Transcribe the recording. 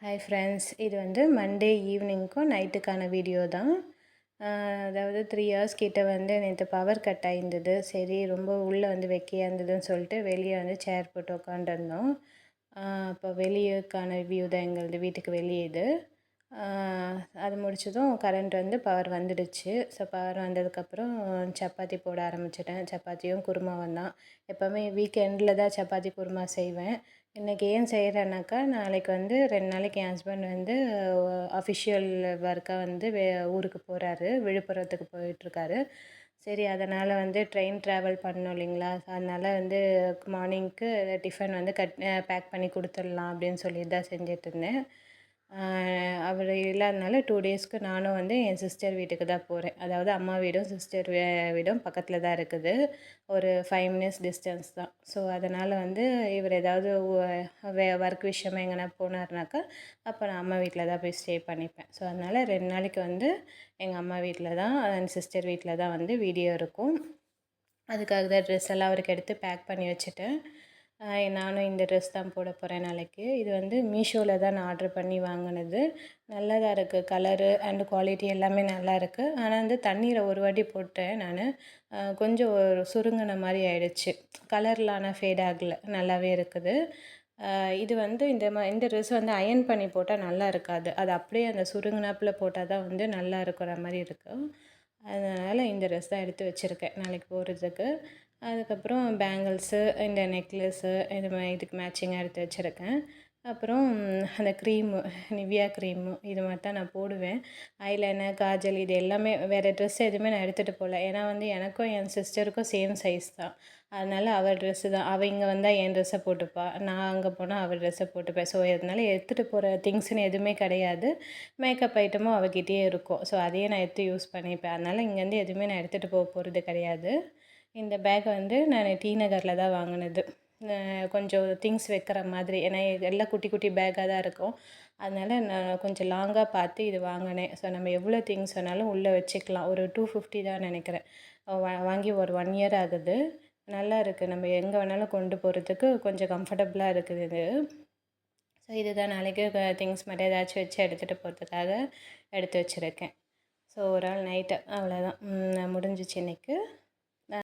Hi friends, இது வந்து Monday ஈவினிங்க்கும் நைட்டுக்கான video தான். அதாவது 3 இயர்ஸ் கிட்ட வந்து நேற்று பவர் கட் ஆகிருந்தது. சரி, ரொம்ப உள்ளே வந்து வெக்கையாக இருந்ததுன்னு சொல்லிட்டு வெளியே வந்து சேர் போட்டு உட்காந்துருந்தோம். அப்போ வெளியேக்கான வியூ தான் எங்களது, வீட்டுக்கு வெளியே இது. அது முடிச்சதும் கரண்ட் வந்து பவர் வந்துடுச்சு. ஸோ பவர் வந்ததுக்கப்புறம் சப்பாத்தி போட ஆரம்பிச்சிட்டேன். சப்பாத்தியும் குருமாவும் தான். எப்போவுமே வீக்கெண்டில் தான் சப்பாத்தி குருமா செய்வேன். இன்றைக்கி ஏன் செய்கிறேன்னாக்கா, நாளைக்கு வந்து 2 நாளைக்கு என் ஹஸ்பண்ட் வந்து அஃபிஷியல் ஒர்க்காக வந்து ஊருக்கு போகிறாரு, விழுப்புரத்துக்கு போயிட்டுருக்காரு. சரி, அதனால் வந்து ட்ரெயின் ட்ராவல் பண்ணணும் இல்லைங்களா, அதனால் வந்து மார்னிங்க்கு டிஃபன் வந்து பேக் பண்ணி கொடுத்துடலாம் அப்படின்னு சொல்லிட்டு தான் செஞ்சிட்ருந்தேன். அவர் இல்லாதனால 2 டேஸ்க்கு நானும் வந்து என் சிஸ்டர் வீட்டுக்கு தான் போகிறேன். அதாவது அம்மா வீடும் சிஸ்டர் வீடும் பக்கத்தில் தான் இருக்குது. ஒரு 5 மினிட்ஸ் டிஸ்டன்ஸ் தான். ஸோ அதனால் வந்து இவர் ஏதாவது ஒர்க் விஷயமா எங்கன்னா போனார்னாக்கா, அப்போ நான் அம்மா வீட்டில் தான் போய் ஸ்டே பண்ணிப்பேன். ஸோ அதனால் 2 நாளைக்கு வந்து எங்கள் அம்மா வீட்டில் தான், என் சிஸ்டர் வீட்டில் தான் வந்து வீடியோ இருக்கும். அதுக்காக தான் ட்ரெஸ் எல்லாம் அவருக்கு எடுத்து பேக் பண்ணி வச்சுட்டேன். நானும் இந்த ட்ரெஸ் தான் போட போகிறேன் நாளைக்கு. இது வந்து மீஷோவில் தான் நான் ஆர்டர் பண்ணி வாங்கினது. நல்லா தான் இருக்குது. கலரு அண்ட் குவாலிட்டி எல்லாமே நல்லா இருக்குது. ஆனால் வந்து தண்ணீரை ஒரு வாட்டி போட்டேன் நான். கொஞ்சம் சுருங்கின மாதிரி ஆயிடுச்சு. கலர்லாம் ஆனால் ஃபேட் ஆகலை, நல்லாவே இருக்குது. இது வந்து இந்த ட்ரெஸ் வந்து அயர்ன் பண்ணி போட்டால் நல்லா இருக்காது. அது அப்படியே அந்த சுருங்கினாப்பில் போட்டால் தான் வந்து நல்லா இருக்கிற மாதிரி இருக்கும். அதனால் இந்த ட்ரெஸ் தான் எடுத்து வச்சுருக்கேன் நாளைக்கு போகிறதுக்கு. அதுக்கப்புறம் பேங்கிள்ஸு, இந்த நெக்லஸ்ஸு, இதுக்கு மேட்சிங்காக எடுத்து வச்சுருக்கேன். அப்புறம் அந்த க்ரீமு, நிவ்யா க்ரீமு, இது மாதிரி தான் நான் போடுவேன். ஐலைனர், காஜல், இது எல்லாமே வேறு ட்ரெஸ் எதுவுமே நான் எடுத்துகிட்டு போகல. ஏன்னா வந்து எனக்கும் என் சிஸ்டருக்கும் சேம் சைஸ் தான். அதனால் அவள் ட்ரெஸ்ஸு தான், அவள் இங்கே வந்தால் என் ட்ரெஸ்ஸை போட்டுப்பாள், நான் அங்கே போனால் அவள் ட்ரெஸ்ஸை போட்டுப்பேன். ஸோ அதனால் எடுத்துகிட்டு போகிற திங்ஸ்னு எதுவுமே கிடையாது. மேக்கப் ஐட்டமும் அவகிட்டயே இருக்கும். ஸோ அதையே நான் எடுத்து யூஸ் பண்ணிப்பேன். அதனால் இங்கேருந்து எதுவுமே நான் எடுத்துகிட்டு போகிறது கிடையாது. இந்த பேக் வந்து நான் டி நகரில் தான் வாங்கினது. கொஞ்சம் திங்ஸ் வைக்கிற மாதிரி, ஏன்னா எல்லாம் குட்டி குட்டி பேக்காக தான் இருக்கும். அதனால் நான் கொஞ்சம் லாங்காக பார்த்து இது வாங்கினேன். ஸோ நம்ம எவ்வளோ திங்ஸ் வேணாலும் உள்ளே வச்சுக்கலாம். ஒரு 250 தான் நினைக்கிறேன். வாங்கி ஒரு 1 இயர் ஆகுது. நல்லா இருக்குது. நம்ம எங்கே வேணாலும் கொண்டு போகிறதுக்கு கொஞ்சம் கம்ஃபர்டபுளாக இருக்குது இது. ஸோ இதுதான் நாளைக்கு திங்ஸ் மட்டும் ஏதாச்சும் வச்சு எடுத்துகிட்டு போகிறதுக்காக எடுத்து வச்சுருக்கேன். ஸோ ஒரு நாள் நைட்டு அவ்வளோதான் முடிஞ்சிச்சு இன்றைக்கு.